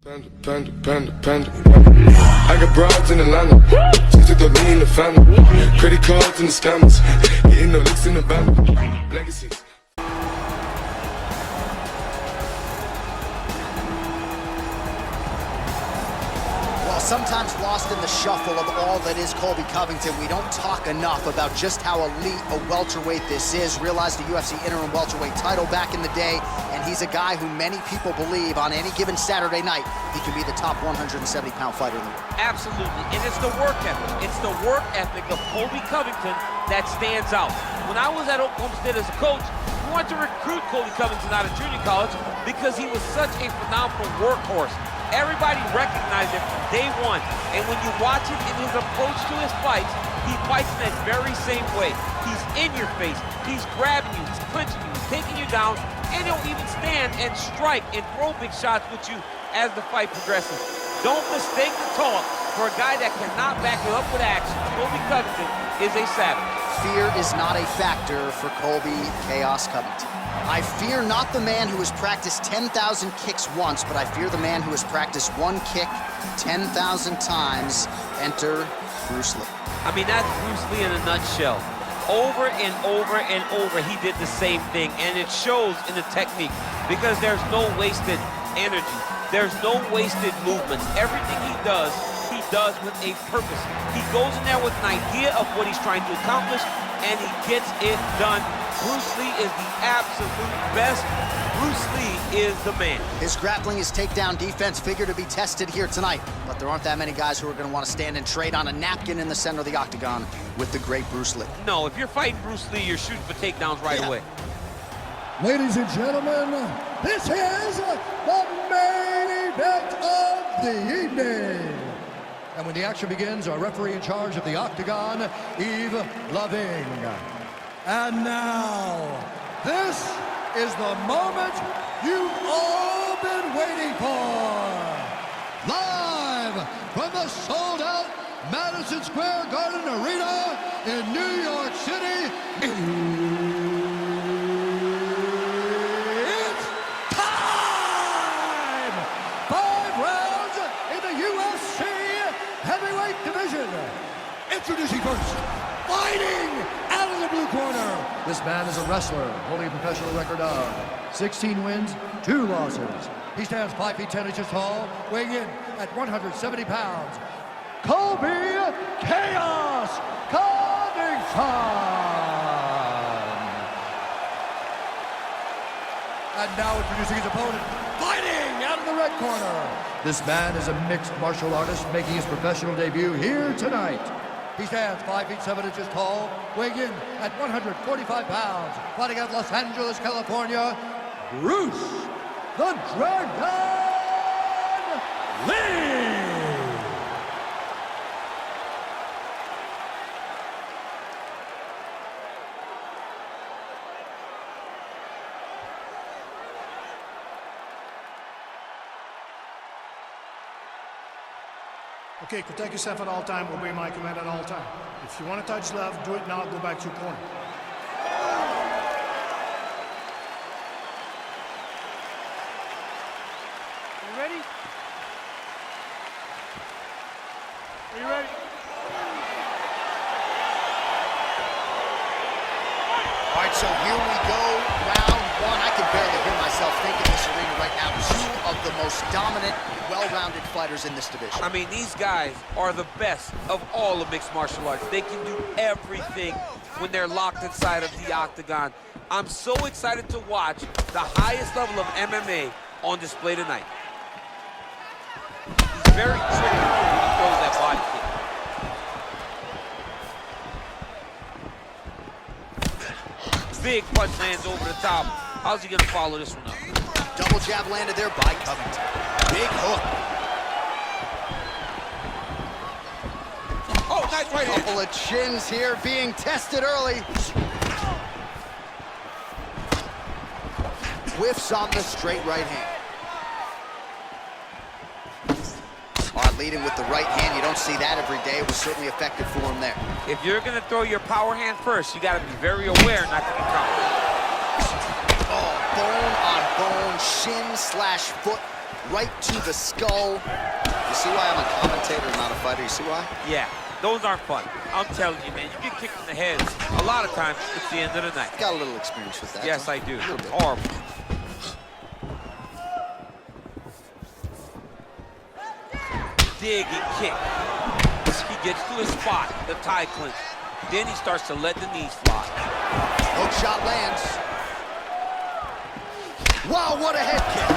Panda. I got broads in Atlanta. She took the lean in the family. Credit cards and the scammers. Getting no licks in the band. Legacies. Sometimes lost in the shuffle of all that is Colby Covington, we don't talk enough about just how elite a welterweight this is. Realized the UFC interim welterweight title back in the day, and he's a guy who many people believe on any given Saturday night, he can be the top 170-pound fighter in the world. Absolutely, and it's the work ethic. It's the work ethic of Colby Covington that stands out. When I was at Oklahoma State as a coach, we wanted to recruit Colby Covington out of junior college because he was such a phenomenal workhorse. Everybody recognized it from day one, and when you watch it in his approach to his fights, he fights in that very same way. He's in your face, he's grabbing you, he's clinching you, he's taking you down, and he'll even stand and strike and throw big shots with you as the fight progresses. Don't mistake the talk for a guy that cannot back it up with action. Colby Covington is a savage. Fear is not a factor for Colby Chaos Covington. I fear not the man who has practiced 10,000 kicks once, but I fear the man who has practiced one kick 10,000 times. Enter Bruce Lee. I mean, that's Bruce Lee in a nutshell. Over and over and over, he did the same thing, and it shows in the technique because there's no wasted energy. There's no wasted movements. Everything he does with a purpose. He goes in there with an idea of what he's trying to accomplish, and he gets it done. Bruce Lee is the absolute best. Bruce Lee is the man. His grappling, his takedown defense figure to be tested here tonight, but there aren't that many guys who are going to want to stand and trade on a napkin in the center of the octagon with the great Bruce Lee. No, if you're fighting Bruce Lee, you're shooting for takedowns right away. Ladies and gentlemen, this is the main event of the evening. And when the action begins, our referee in charge of the octagon, Yves Loving. And now, this is the moment you've all been waiting for. Live from the sold-out Madison Square Garden Arena in New York City. It's time! 5 rounds in the UFC heavyweight division. Introducing first, fighting out of the blue corner. This man is a wrestler, holding a professional record of 16 wins, 2 losses. He stands 5 feet 10 inches tall, weighing in at 170 pounds. Colby Chaos Covington. And now introducing his opponent, fighting out of the red corner. This man is a mixed martial artist making his professional debut here tonight. He stands 5 feet 7 inches tall, weighing in at 145 pounds, fighting out of Los Angeles, California, Bruce the Dragon Lee! Okay, protect yourself at all time, obey my command at all time. If you want to touch left, do it now, go back to your corner. You ready? Are you ready? All right, so here we go, round 1. I can barely hear myself think in this arena right now. 2 of the most dominant, well-rounded fighters in this division. I mean, these guys are the best of all of mixed martial arts. They can do everything when they're locked inside of the octagon. I'm so excited to watch the highest level of MMA on display tonight. He's very tricky when he throws that body kick. Big punch lands over the top. How's he gonna follow this one up? Double jab landed there by Covington. Big hook. Oh, nice right hand. Couple of chins here being tested early. Whiffs on the straight right hand. Leading with the right hand, you don't see that every day. It was certainly effective for him there. If you're gonna throw your power hand first, you gotta be very aware not to be caught. Oh, bone on bone, shin slash foot right to the skull. You see why I'm a commentator and not a fighter? You see why? Yeah, those aren't fun. I'm telling you, man, you get kicked in the head, a lot of times it's the end of the night. Got a little experience with that. Yes, huh? I do. A little bit. Horrible. Dig and kick. He gets to his spot, the tie clinch. Then he starts to let the knees fly. Hook shot lands. Wow, what a head kick.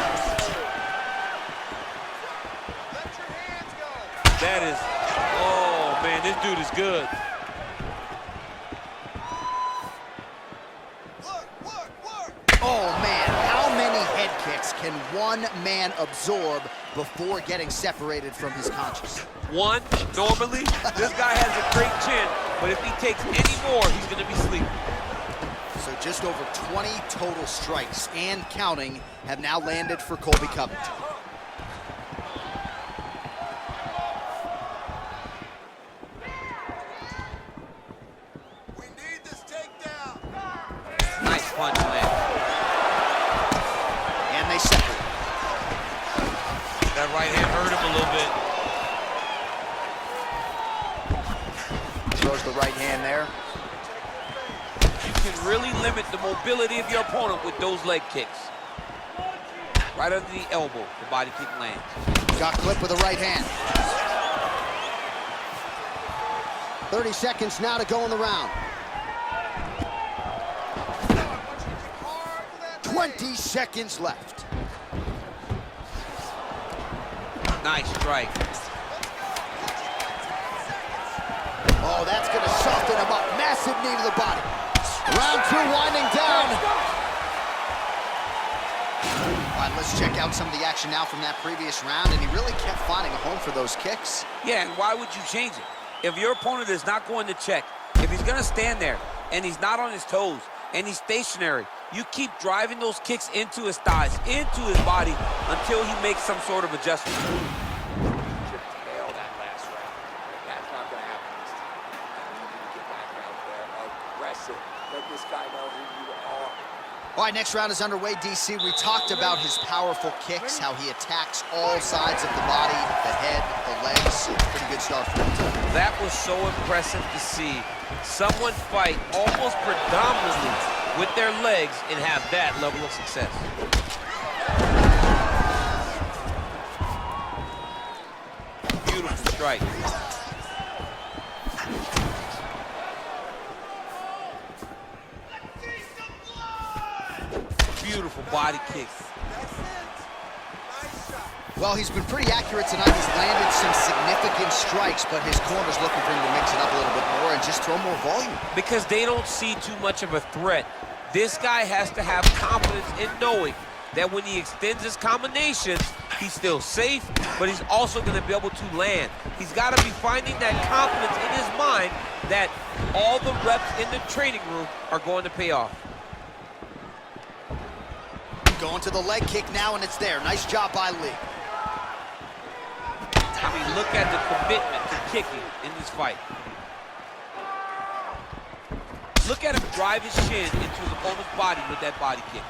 That is, oh man, this dude is good. Oh man, how many head kicks can one man absorb before getting separated from his conscious? One, normally, this guy has a great chin, but if he takes any more, he's gonna be sleeping. So just over 20 total strikes and counting have now landed for Colby Covington. We need this takedown. Nice punch, man. And they separate. That right hand hurt him a little bit. Throws the right hand there. You can really limit the mobility of your opponent with those leg kicks. Right under the elbow, the body kick lands. Got clipped with the right hand. 30 seconds now to go in the round. 20 seconds left. Nice strike. Oh, that's gonna soften him up. Massive knee to the body. Round 2 winding down. All right, let's check out some of the action now from that previous round, and he really kept finding a home for those kicks. Yeah, and why would you change it? If your opponent is not going to check, if he's gonna stand there and he's not on his toes and he's stationary, you keep driving those kicks into his thighs, into his body until he makes some sort of adjustment. All right, next round is underway, DC. We talked about his powerful kicks, how he attacks all sides of the body, the head, the legs. Pretty good start for him. That was so impressive to see someone fight almost predominantly with their legs and have that level of success. Beautiful strike. Beautiful body kick. Well, he's been pretty accurate tonight. He's landed some significant strikes, but his corner's looking for him to mix it up a little bit more and just throw more volume. Because they don't see too much of a threat. This guy has to have confidence in knowing that when he extends his combinations, he's still safe, but he's also going to be able to land. He's got to be finding that confidence in his mind that all the reps in the training room are going to pay off. Going to the leg kick now, and it's there. Nice job by Lee. I mean, look at the commitment to kicking in this fight. Look at him drive his shin into his opponent's body with that body kick.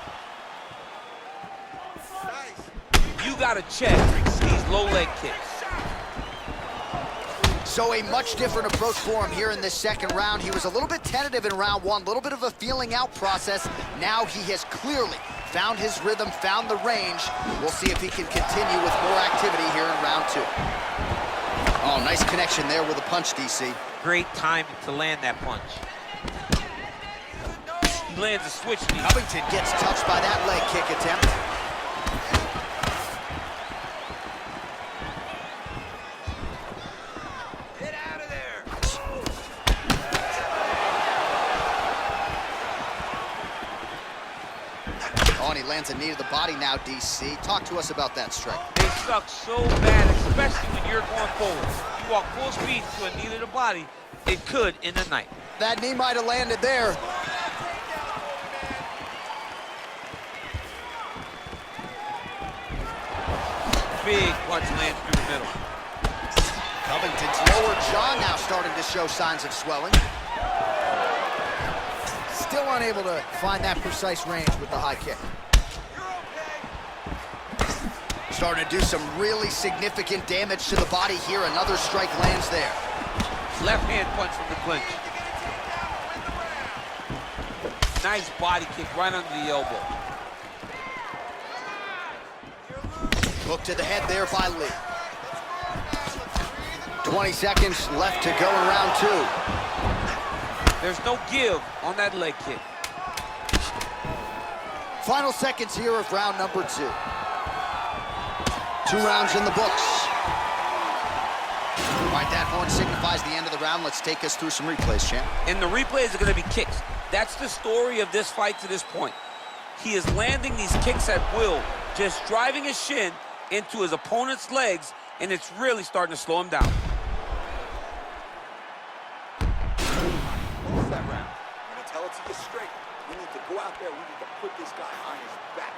You got to check these low leg kicks. So a much different approach for him here in this second round. He was a little bit tentative in round 1, a little bit of a feeling out process. Now he has clearly found his rhythm, found the range. We'll see if he can continue with more activity here in round 2. Oh, nice connection there with a punch, DC. Great timing to land that punch. He lands a switch knee. Covington gets touched by that leg kick attempt. Get out of there. Oh, and he lands a knee to the body now, DC. Talk to us about that strike. They suck so bad, especially when you're going forward. You walk full speed to a knee to the body, it could end the night. That knee might have landed there. Big punch lands through the middle. Covington's lower jaw now starting to show signs of swelling. Still unable to find that precise range with the high kick. Starting to do some really significant damage to the body here. Another strike lands there. Left hand punch from the clinch. Nice body kick right under the elbow. Hook to the head there by Lee. 20 seconds left to go in round 2. There's no give on that leg kick. Final seconds here of round number 2. 2 rounds in the books. All right, that horn signifies the end of the round. Let's take us through some replays, champ. And the replays are going to be kicks. That's the story of this fight to this point. He is landing these kicks at will, just driving his shin into his opponent's legs, and it's really starting to slow him down. What's that round? I'm going to tell it to you straight. We need to go out there. We need to put this guy on his back.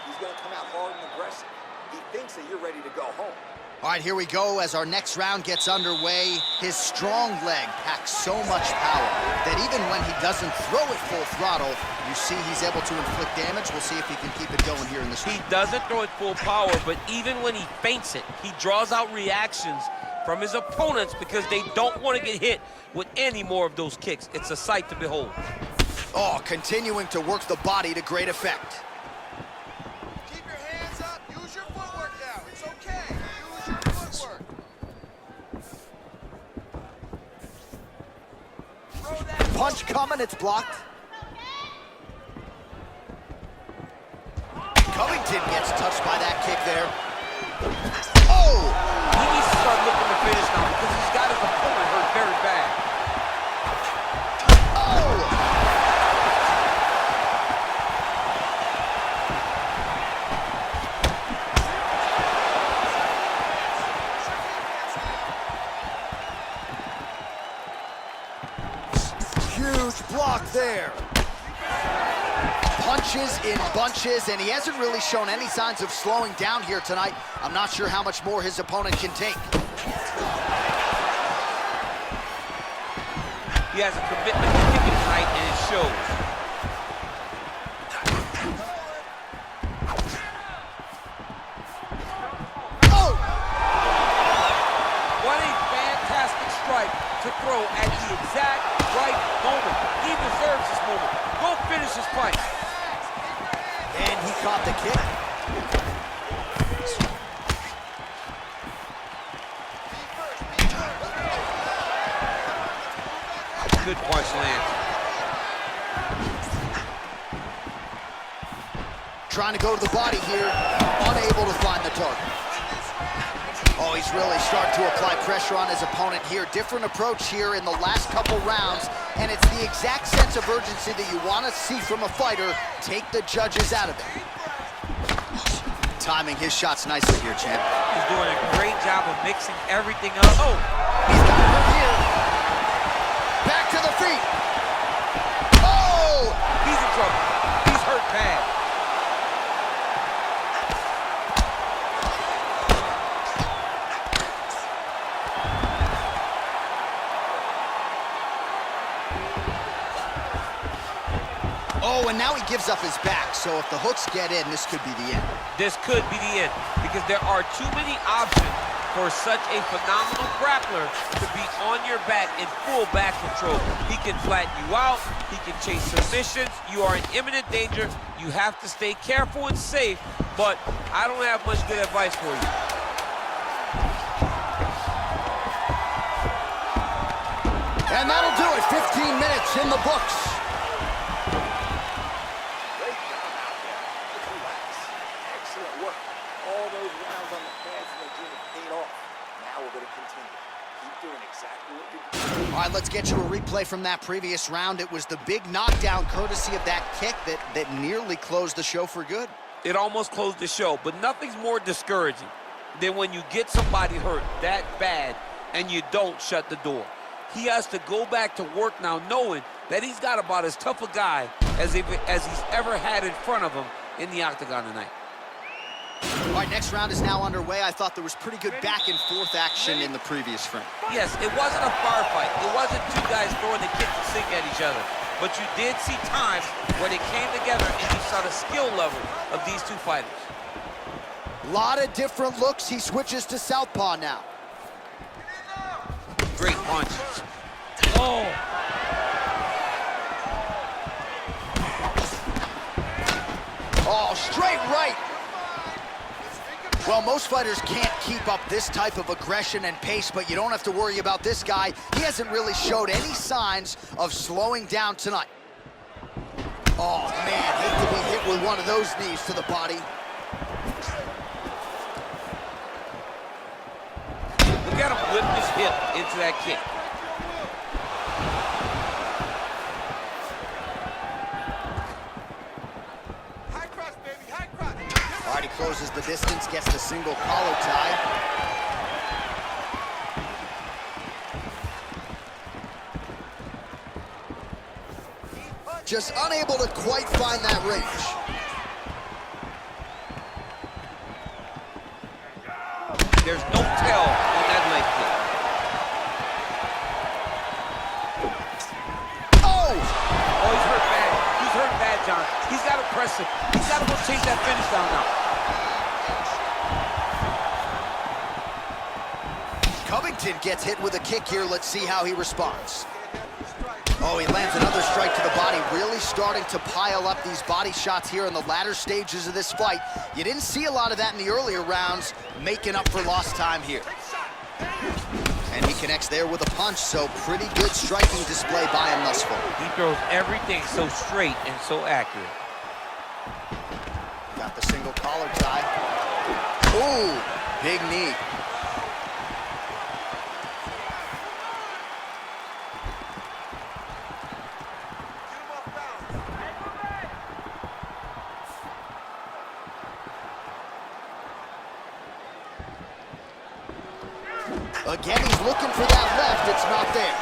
He's going to come out hard and aggressive. He thinks that you're ready to go home. All right, here we go as our next round gets underway. His strong leg packs so much power that even when he doesn't throw it full throttle, you see he's able to inflict damage. We'll see if he can keep it going here in this round. He doesn't throw it full power, but even when he feints it, he draws out reactions from his opponents because they don't want to get hit with any more of those kicks. It's a sight to behold. Oh, continuing to work the body to great effect. Keep your hands up. Use your footwork now. It's okay. Use your footwork. Throw that Punch coming, it's blocked. Covington gets touched by that kick there. Oh! He needs to start looking to finish now because he's got his opponent hurt very bad. Oh! Huge block there. Punches in bunches, and he hasn't really shown any signs of slowing down here tonight. I'm not sure how much more his opponent can take. He has a commitment to kicking tonight, and it shows. Oh! What a fantastic strike to throw at the exact right moment. He deserves this moment. Go finish this fight. And he caught the kick. Good punch lands. Trying to go to the body here, unable to find the target. Oh, he's really starting to apply pressure on his opponent here. Different approach here in the last couple rounds, and it's the exact sense of urgency that you want to see from a fighter. Take the judges out of it. Timing his shots nicely here, champ. He's doing a great job of mixing everything up. Oh! He's got him here. Back to the feet. Oh! He's in trouble. He's hurt bad. Oh, and now he gives up his back, so if the hooks get in, this could be the end. This could be the end because there are too many options for such a phenomenal grappler to be on your back in full back control. He can flatten you out. He can chase submissions. You are in imminent danger. You have to stay careful and safe, but I don't have much good advice for you. And that'll do it. 15 minutes in the books. Great job out there. Just relax. Excellent work. All those rounds on the pads in the gym have paid off. Now we're going to continue. Keep doing exactly what you're doing. All right, let's get you a replay from that previous round. It was the big knockdown courtesy of that kick that nearly closed the show for good. It almost closed the show, but nothing's more discouraging than when you get somebody hurt that bad and you don't shut the door. He has to go back to work now knowing that he's got about as tough a guy as he's ever had in front of him in the octagon tonight. All right, next round is now underway. I thought there was pretty good back and forth action in the previous frame. Yes, it wasn't a firefight. It wasn't two guys throwing the kick to sink at each other. But you did see times when it came together and you saw the skill level of these two fighters. Lot of different looks. He switches to southpaw now. Great punch. Oh! Oh, straight right. Well, most fighters can't keep up this type of aggression and pace, but you don't have to worry about this guy. He hasn't really showed any signs of slowing down tonight. Oh, man, hate to be hit with one of those knees to the body. Look at him whip his hip into that kick. High cross, baby, high cross. All right, he closes the distance, gets the single collar tie. Just unable to quite find that range. There's no tell on that leg kick. Oh! Oh, he's hurt bad. He's hurt bad, John. He's got to press it. He's got to go chase that finish down now. Covington gets hit with a kick here. Let's see how he responds. Oh, he lands another strike to the body, really starting to pile up these body shots here in the latter stages of this fight. You didn't see a lot of that in the earlier rounds, making up for lost time here. And he connects there with a punch, so pretty good striking display by him thus far. He throws everything so straight and so accurate. Got the single collar tie. Ooh, big knee. Again, he's looking for that left. It's not there.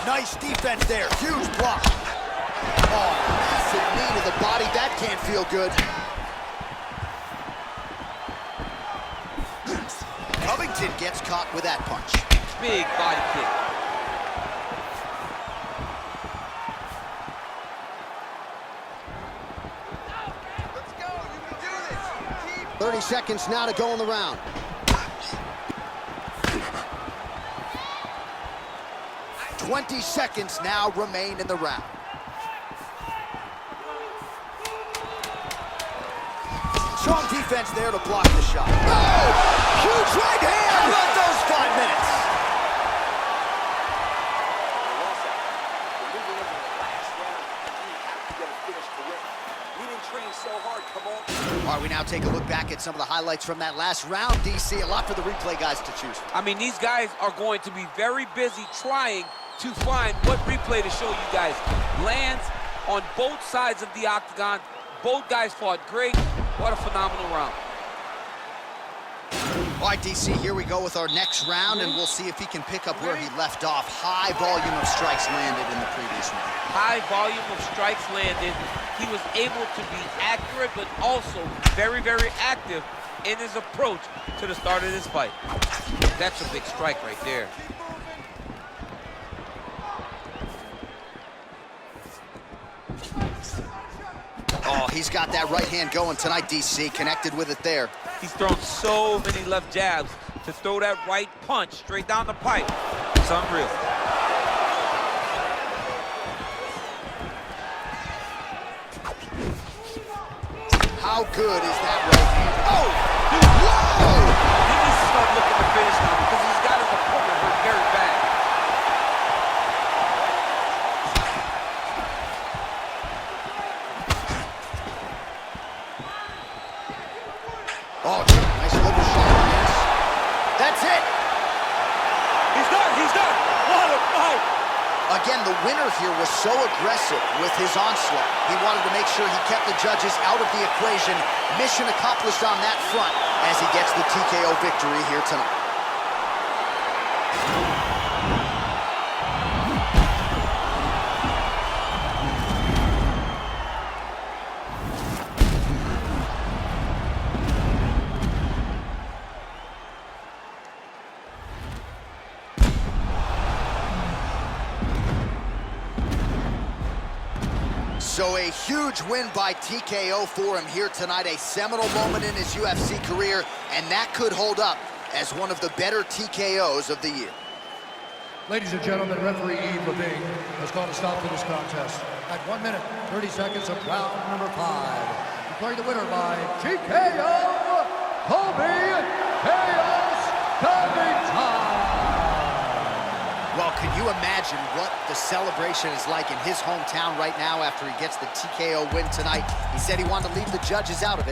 Nice defense there. Huge block. Oh, massive knee to the body. That can't feel good. Covington gets caught with that punch. Big body kick. Let's go, you can do this. Keep 30 seconds now to go in the round. 20 seconds now remain in the round. Strong defense there to block the shot. Oh! Huge right hand! How about those 5 minutes? Moving into the last round, you have to get a finish to win. We didn't train so hard, come on. All right, we now take a look back at some of the highlights from that last round, DC. A lot for the replay guys to choose from. I mean, these guys are going to be very busy trying to find what replay to show you guys. Lands on both sides of the octagon. Both guys fought great. What a phenomenal round. All right, DC, here we go with our next round, and we'll see if he can pick up where he left off. High volume of strikes landed in the previous round. High volume of strikes landed. He was able to be accurate, but also very, very active in his approach to the start of this fight. That's a big strike right there. Oh, he's got that right hand going tonight, DC. Connected with it there. He's thrown so many left jabs to throw that right punch straight down the pipe. It's unreal. How good is that right hand? Oh! Whoa! He needs to start looking to finish now because he's got his opponent hurt very bad. Oh, nice liver shot. Yes. That's it. He's done. He's done. What a fight. Again, the winner here was so aggressive with his onslaught. He wanted to make sure he kept the judges out of the equation. Mission accomplished on that front as he gets the TKO victory here tonight. So a huge win by TKO for him here tonight, a seminal moment in his UFC career, and that could hold up as one of the better TKOs of the year. Ladies and gentlemen, referee Yves Levine has called a stop to this contest at 1 minute, 30 seconds of round number 5. Declaring the winner by TKO, Colby Covington. Well, can you imagine what the celebration is like in his hometown right now after he gets the TKO win tonight? He said he wanted to leave the judges out of it.